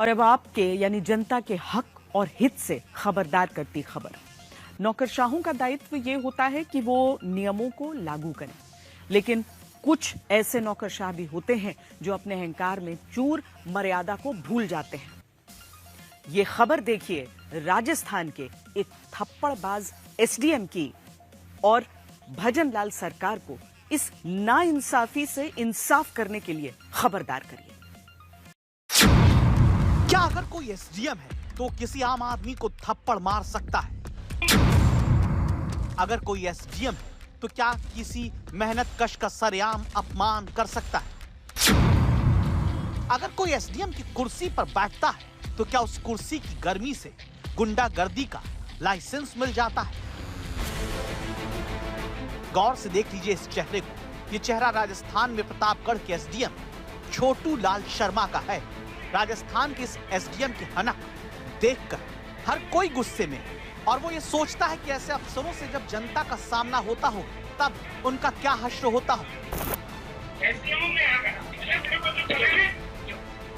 और अब आपके यानी जनता के हक और हित से खबरदार करती खबर। नौकरशाहों का दायित्व ये होता है कि वो नियमों को लागू करें, लेकिन कुछ ऐसे नौकरशाह भी होते हैं जो अपने अहंकार में चूर मर्यादा को भूल जाते हैं। ये खबर देखिए राजस्थान के एक थप्पड़बाज एसडीएम की, और भजनलाल सरकार को इस नाइंसाफी से इंसाफ करने के लिए खबरदार करिए। क्या अगर कोई एसडीएम है तो किसी आम आदमी को थप्पड़ मार सकता है? अगर कोई एसडीएम है तो क्या किसी मेहनत कश का सरेआम अपमान कर सकता है? अगर कोई एसडीएम की कुर्सी पर बैठता है तो क्या उस कुर्सी की गर्मी से गुंडागर्दी का लाइसेंस मिल जाता है? गौर से देख लीजिए इस चेहरे को। ये चेहरा राजस्थान में प्रतापगढ़ के एसडीएम छोटू लाल शर्मा का है। राजस्थान के इस एसडीएम की हनक देखकर हर कोई गुस्से में, और वो ये सोचता है कि ऐसे अफसरों से जब जनता का सामना होता हो तब उनका क्या हश्र होता हो।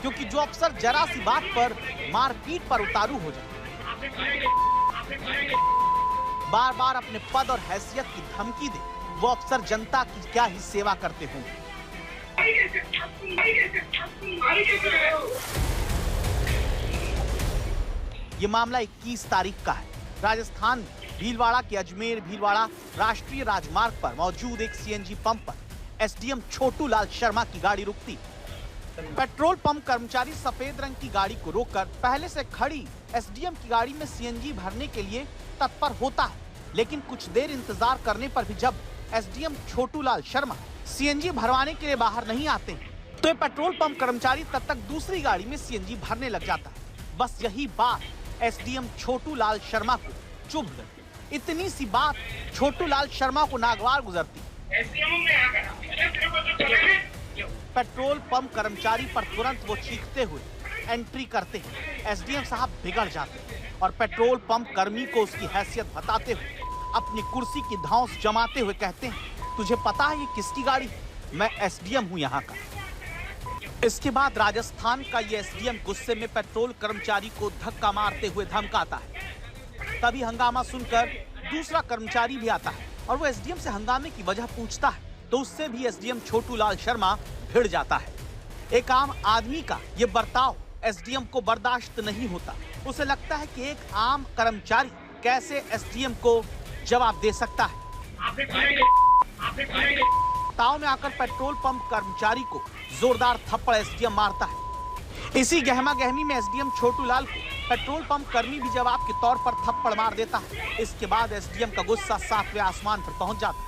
क्योंकि जो अफसर जरा सी बात पर मारपीट पर उतारू हो जाए, बार बार अपने पद और हैसियत की धमकी दे, वो अफसर जनता की क्या ही सेवा करते होंगे। ये मामला 21 तारीख का है। राजस्थान में भीलवाड़ा के अजमेर भीलवाड़ा राष्ट्रीय राजमार्ग पर मौजूद एक सीएनजी पंप पर एसडीएम छोटू लाल शर्मा की गाड़ी रुकती। पेट्रोल पंप कर्मचारी सफेद रंग की गाड़ी को रोककर पहले से खड़ी एसडीएम की गाड़ी में सीएनजी भरने के लिए तत्पर होता है, लेकिन कुछ देर इंतजार करने पर भी जब एसडीएम छोटू लाल शर्मा सीएनजी भरवाने के लिए बाहर नहीं आते हैं, तो ये पेट्रोल पंप कर्मचारी तब तक दूसरी गाड़ी में सीएनजी भरने लग जाता है। बस यही बात एसडीएम छोटू लाल शर्मा को चुभ गई। इतनी सी बात छोटू लाल शर्मा को नागवार गुजरती। पेट्रोल पंप कर्मचारी पर तुरंत वो चीखते हुए एंट्री करते हैं। एसडीएम साहब बिगड़ जाते हैं और पेट्रोल पंप कर्मी को उसकी हैसियत बताते हुए अपनी कुर्सी की धौंस जमाते हुए कहते हैं, तुझे पता है ये किसकी गाड़ी? मैं एसडीएम हूं यहाँ का। इसके बाद राजस्थान का ये एसडीएम गुस्से में पेट्रोल कर्मचारी को धक्का मारते हुए धमकाता है। तभी हंगामा सुनकर दूसरा कर्मचारी भी आता है और वो एसडीएम से हंगामे की वजह पूछता है, तो उससे भी एसडीएम छोटू लाल शर्मा भिड़ जाता है। एक आम आदमी का ये बर्ताव एसडीएम को बर्दाश्त नहीं होता। उसे लगता है कि एक आम कर्मचारी कैसे एसडीएम को जवाब दे सकता है। ताव में आकर पेट्रोल पंप कर्मचारी को जोरदार थप्पड़ एसडीएम मारता है। इसी गहमा गहमी में एसडीएम छोटू लाल को पेट्रोल पंप कर्मी भी जवाब के तौर पर थप्पड़ मार देता है। इसके बाद एसडीएम का गुस्सा 7वें आसमान पर पहुंच जाता है।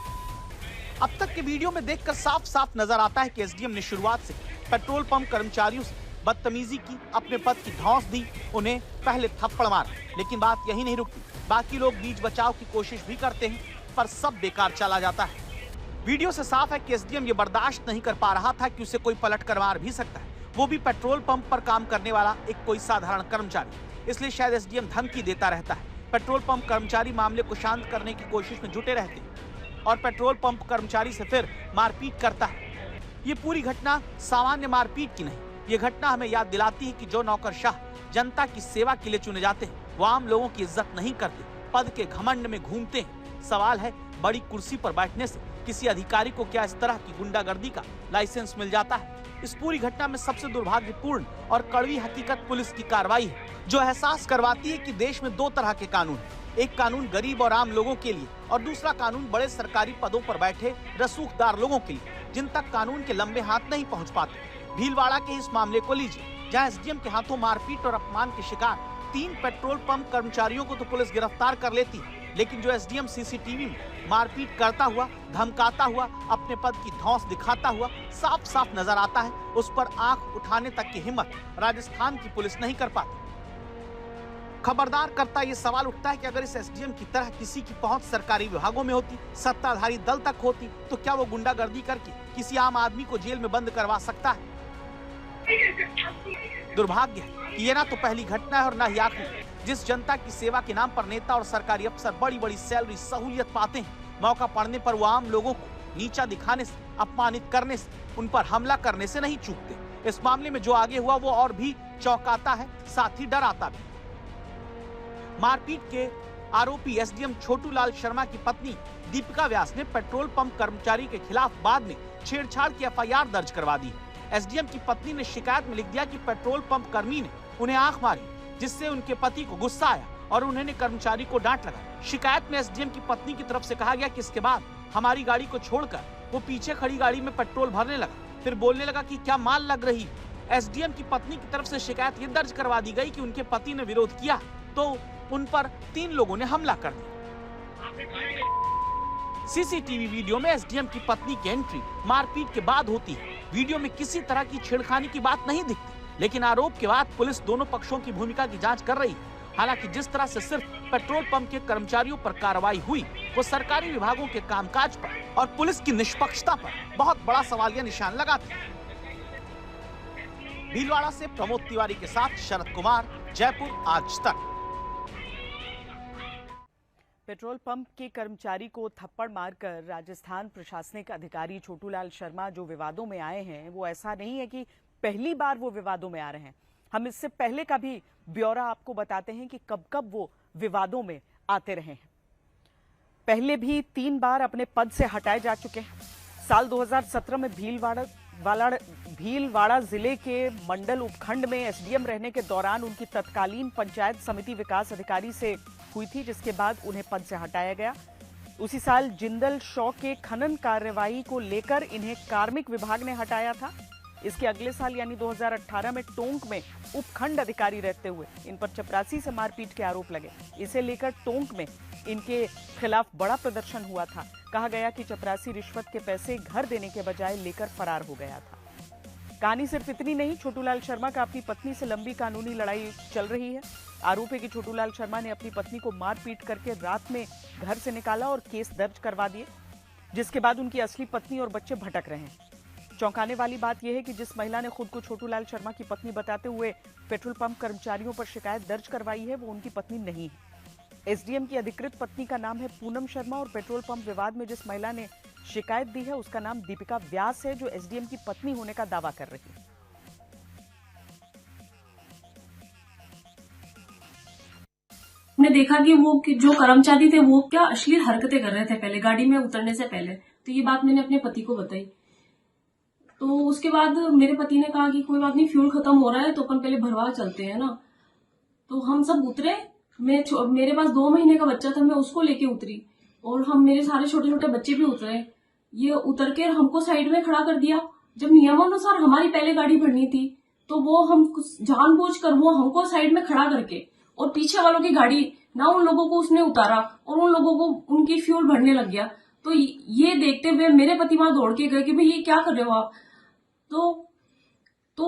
अब तक के वीडियो में देखकर साफ साफ नजर आता है कि एसडीएम ने शुरुआत से पेट्रोल पंप कर्मचारियों से बदतमीजी की, अपने पद की धौंस दी, उन्हें पहले थप्पड़ मारा। लेकिन बात यही नहीं रुकती, बाकी लोग बीच बचाव की कोशिश भी करते हैं, पर सब बेकार चला जाता है। वीडियो से साफ है कि एसडीएम ये बर्दाश्त नहीं कर पा रहा था कि उसे कोई पलट कर मार भी सकता है, वो भी पेट्रोल पंप पर काम करने वाला एक कोई साधारण कर्मचारी। इसलिए शायद एसडीएम धमकी देता रहता है। पेट्रोल पंप कर्मचारी मामले को शांत करने की कोशिश में जुटे रहते हैं और पेट्रोल पंप कर्मचारी से फिर मारपीट करता है। ये पूरी घटना सामान्य मारपीट की नहीं, ये घटना हमें याद दिलाती है कि जो नौकरशाह जनता की सेवा के लिए चुने जाते हैं वो आम लोगों की इज्जत नहीं करते, पद के घमंड में घूमते हैं। सवाल है, बड़ी कुर्सी पर बैठने से किसी अधिकारी को क्या इस तरह की गुंडागर्दी का लाइसेंस मिल जाता है? इस पूरी घटना में सबसे दुर्भाग्यपूर्ण और कड़वी हकीकत पुलिस की कार्रवाई है, जो एहसास करवाती है कि देश में दो तरह के कानून हैं। एक कानून गरीब और आम लोगों के लिए और दूसरा कानून बड़े सरकारी पदों पर बैठे रसूखदार लोगों के लिए, जिन तक कानून के लंबे हाथ नहीं पहुंच पाते। भीलवाड़ा के इस मामले को लीजिए, जहां एसडीएम के हाथों मारपीट और अपमान के शिकार 3 पेट्रोल पंप कर्मचारियों को तो पुलिस गिरफ्तार कर लेती है, लेकिन जो एसडीएम सीसीटीवी में मारपीट करता हुआ, धमकाता हुआ, अपने पद की धौंस दिखाता हुआ साफ साफ नजर आता है, उस पर आंख उठाने तक की हिम्मत राजस्थान की पुलिस नहीं कर पाती। खबरदार करता ये सवाल उठता है कि अगर इस एसडीएम की तरह किसी की पहुंच सरकारी विभागों में होती, सत्ताधारी दल तक होती, तो क्या वो गुंडागर्दी करके किसी आम आदमी को जेल में बंद करवा सकता है? दुर्भाग्य है कि ये ना तो पहली घटना है और ना ही आखिरी। जिस जनता की सेवा के नाम पर नेता और सरकारी अफसर बड़ी बड़ी सैलरी सहूलियत पाते हैं, मौका पड़ने पर वो आम लोगों को नीचा दिखाने से, अपमानित करने से, उन पर हमला करने से नहीं चूकते। इस मामले में जो आगे हुआ वो और भी चौंकाता है, साथ ही डराता भी। मारपीट के आरोपी एसडीएम छोटूलाल शर्मा की पत्नी दीपिका व्यास ने पेट्रोल पंप कर्मचारी के खिलाफ बाद में छेड़छाड़ की एफआईआर दर्ज करवा दी। एसडीएम की पत्नी ने शिकायत में लिख दिया कि पेट्रोल पंप कर्मी ने उन्हें आंख मारी, जिससे उनके पति को गुस्सा आया और उन्होंने कर्मचारी को डांट लगाई। शिकायत में एसडीएम की पत्नी की तरफ से कहा गया कि इसके बाद हमारी गाड़ी को छोड़कर वो पीछे खड़ी गाड़ी में पेट्रोल भरने लगा, फिर बोलने लगा कि क्या माल लग रही। एसडीएम की पत्नी की तरफ से शिकायत ये दर्ज करवा दी गई कि उनके पति ने विरोध किया तो उन पर 3 लोगों ने हमला कर दिया। सीसीटीवी वीडियो में एसडीएम की पत्नी की एंट्री मारपीट के बाद होती है। वीडियो में किसी तरह की छेड़खानी की बात नहीं दिखती, लेकिन आरोप के बाद पुलिस दोनों पक्षों की भूमिका की जांच कर रही है। हालांकि जिस तरह से सिर्फ पेट्रोल पंप के कर्मचारियों पर कार्रवाई हुई, वो सरकारी विभागों के कामकाज पर और पुलिस की निष्पक्षता पर बहुत बड़ा सवालिया निशान लगाती है। भीलवाड़ा से प्रमोद तिवारी के साथ शरद कुमार, जयपुर आज तक। पेट्रोल पंप के कर्मचारी को थप्पड़ मारकर राजस्थान प्रशासनिक अधिकारी छोटूलाल शर्मा जो विवादों में आए हैं, वो ऐसा नहीं है कि पहली बार वो विवादों में आ रहे हैं। हम इससे पहले का भी ब्यौरा आपको बताते हैं कि कब कब वो विवादों में आते रहे हैं। पहले भी 3 बार अपने पद से हटाए जा चुके हैं। साल 2017 में भीलवाड़ा जिले के मंडल उपखंड में एसडीएम रहने के दौरान उनकी तत्कालीन पंचायत समिति विकास अधिकारी से हुई थी, जिसके बाद उन्हें पद से हटाया गया। उसी साल जिंदल शॉ के खनन कार्रवाई को लेकर इन्हें कार्मिक विभाग ने हटाया था। इसके अगले साल यानी 2018 में टोंक में उपखंड अधिकारी रहते हुए इन पर चपरासी से मारपीट के आरोप लगे। इसे लेकर टोंक में इनके खिलाफ बड़ा प्रदर्शन हुआ था। कहा गया कि चपरासी रिश्वत के पैसे घर देने के बजाय लेकर फरार हो गया था। कहानी सिर्फ इतनी नहीं, छोटूलाल शर्मा का अपनी पत्नी से लंबी कानूनी लड़ाई चल रही है। आरोप है कि छोटूलाल शर्मा ने अपनी पत्नी को मारपीट करके रात में घर से निकाला और केस दर्ज करवा दिए, जिसके बाद उनकी असली पत्नी और बच्चे भटक रहे हैं। चौंकाने वाली बात यह है कि जिस महिला ने खुद को छोटूलाल शर्मा की पत्नी बताते हुए पेट्रोल पंप कर्मचारियों पर शिकायत दर्ज करवाई है, वो उनकी पत्नी नहीं है। एसडीएम की अधिकृत पत्नी का नाम है पूनम शर्मा और पेट्रोल पंप विवाद में जिस महिला ने शिकायत दी है उसका नाम दीपिका व्यास है, जो एसडीएम की पत्नी होने का दावा कर रही है। हमने देखा कि वो जो कर्मचारी थे वो क्या अश्लील हरकतें कर रहे थे पहले गाड़ी में उतरने से पहले। तो ये बात मैंने अपने पति को बताई। तो उसके बाद मेरे पति ने कहा कि कोई बात नहीं, फ्यूल खत्म हो रहा है तो अपन पहले भरवा चलते हैं ना। तो हम सब उतरे। मेरे पास 2 महीने का बच्चा था, मैं उसको लेके उतरी और मेरे सारे छोटे छोटे बच्चे भी उतरे। ये उतर के हमको साइड में खड़ा कर दिया। जब नियमानुसार हमारी पहले गाड़ी भरनी थी तो वो हम जानबूझकर वो हमको साइड में खड़ा करके और पीछे वालों की गाड़ी ना उन लोगों को उसने उतारा और उन लोगों को उनकी फ्यूल भरने लग गया। तो ये देखते हुए मेरे पति वहां दौड़ के गए कि भाई ये क्या कर रहे हो आप। तो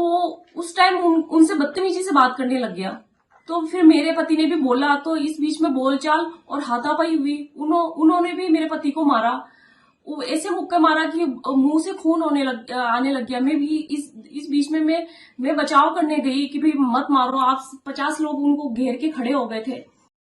उस टाइम उनसे बदतमीजी से बात करने लग गया। तो फिर मेरे पति ने भी बोला, तो इस बीच में बोलचाल और हाथापाई हुई। उन्होंने भी मेरे पति को मारा, ऐसे मुक्के मारा कि मुंह से खून आने लग गया। मैं भी इस बीच में मैं बचाव करने गई कि भाई मत मारो आप। 50 लोग उनको घेर के खड़े हो गए थे।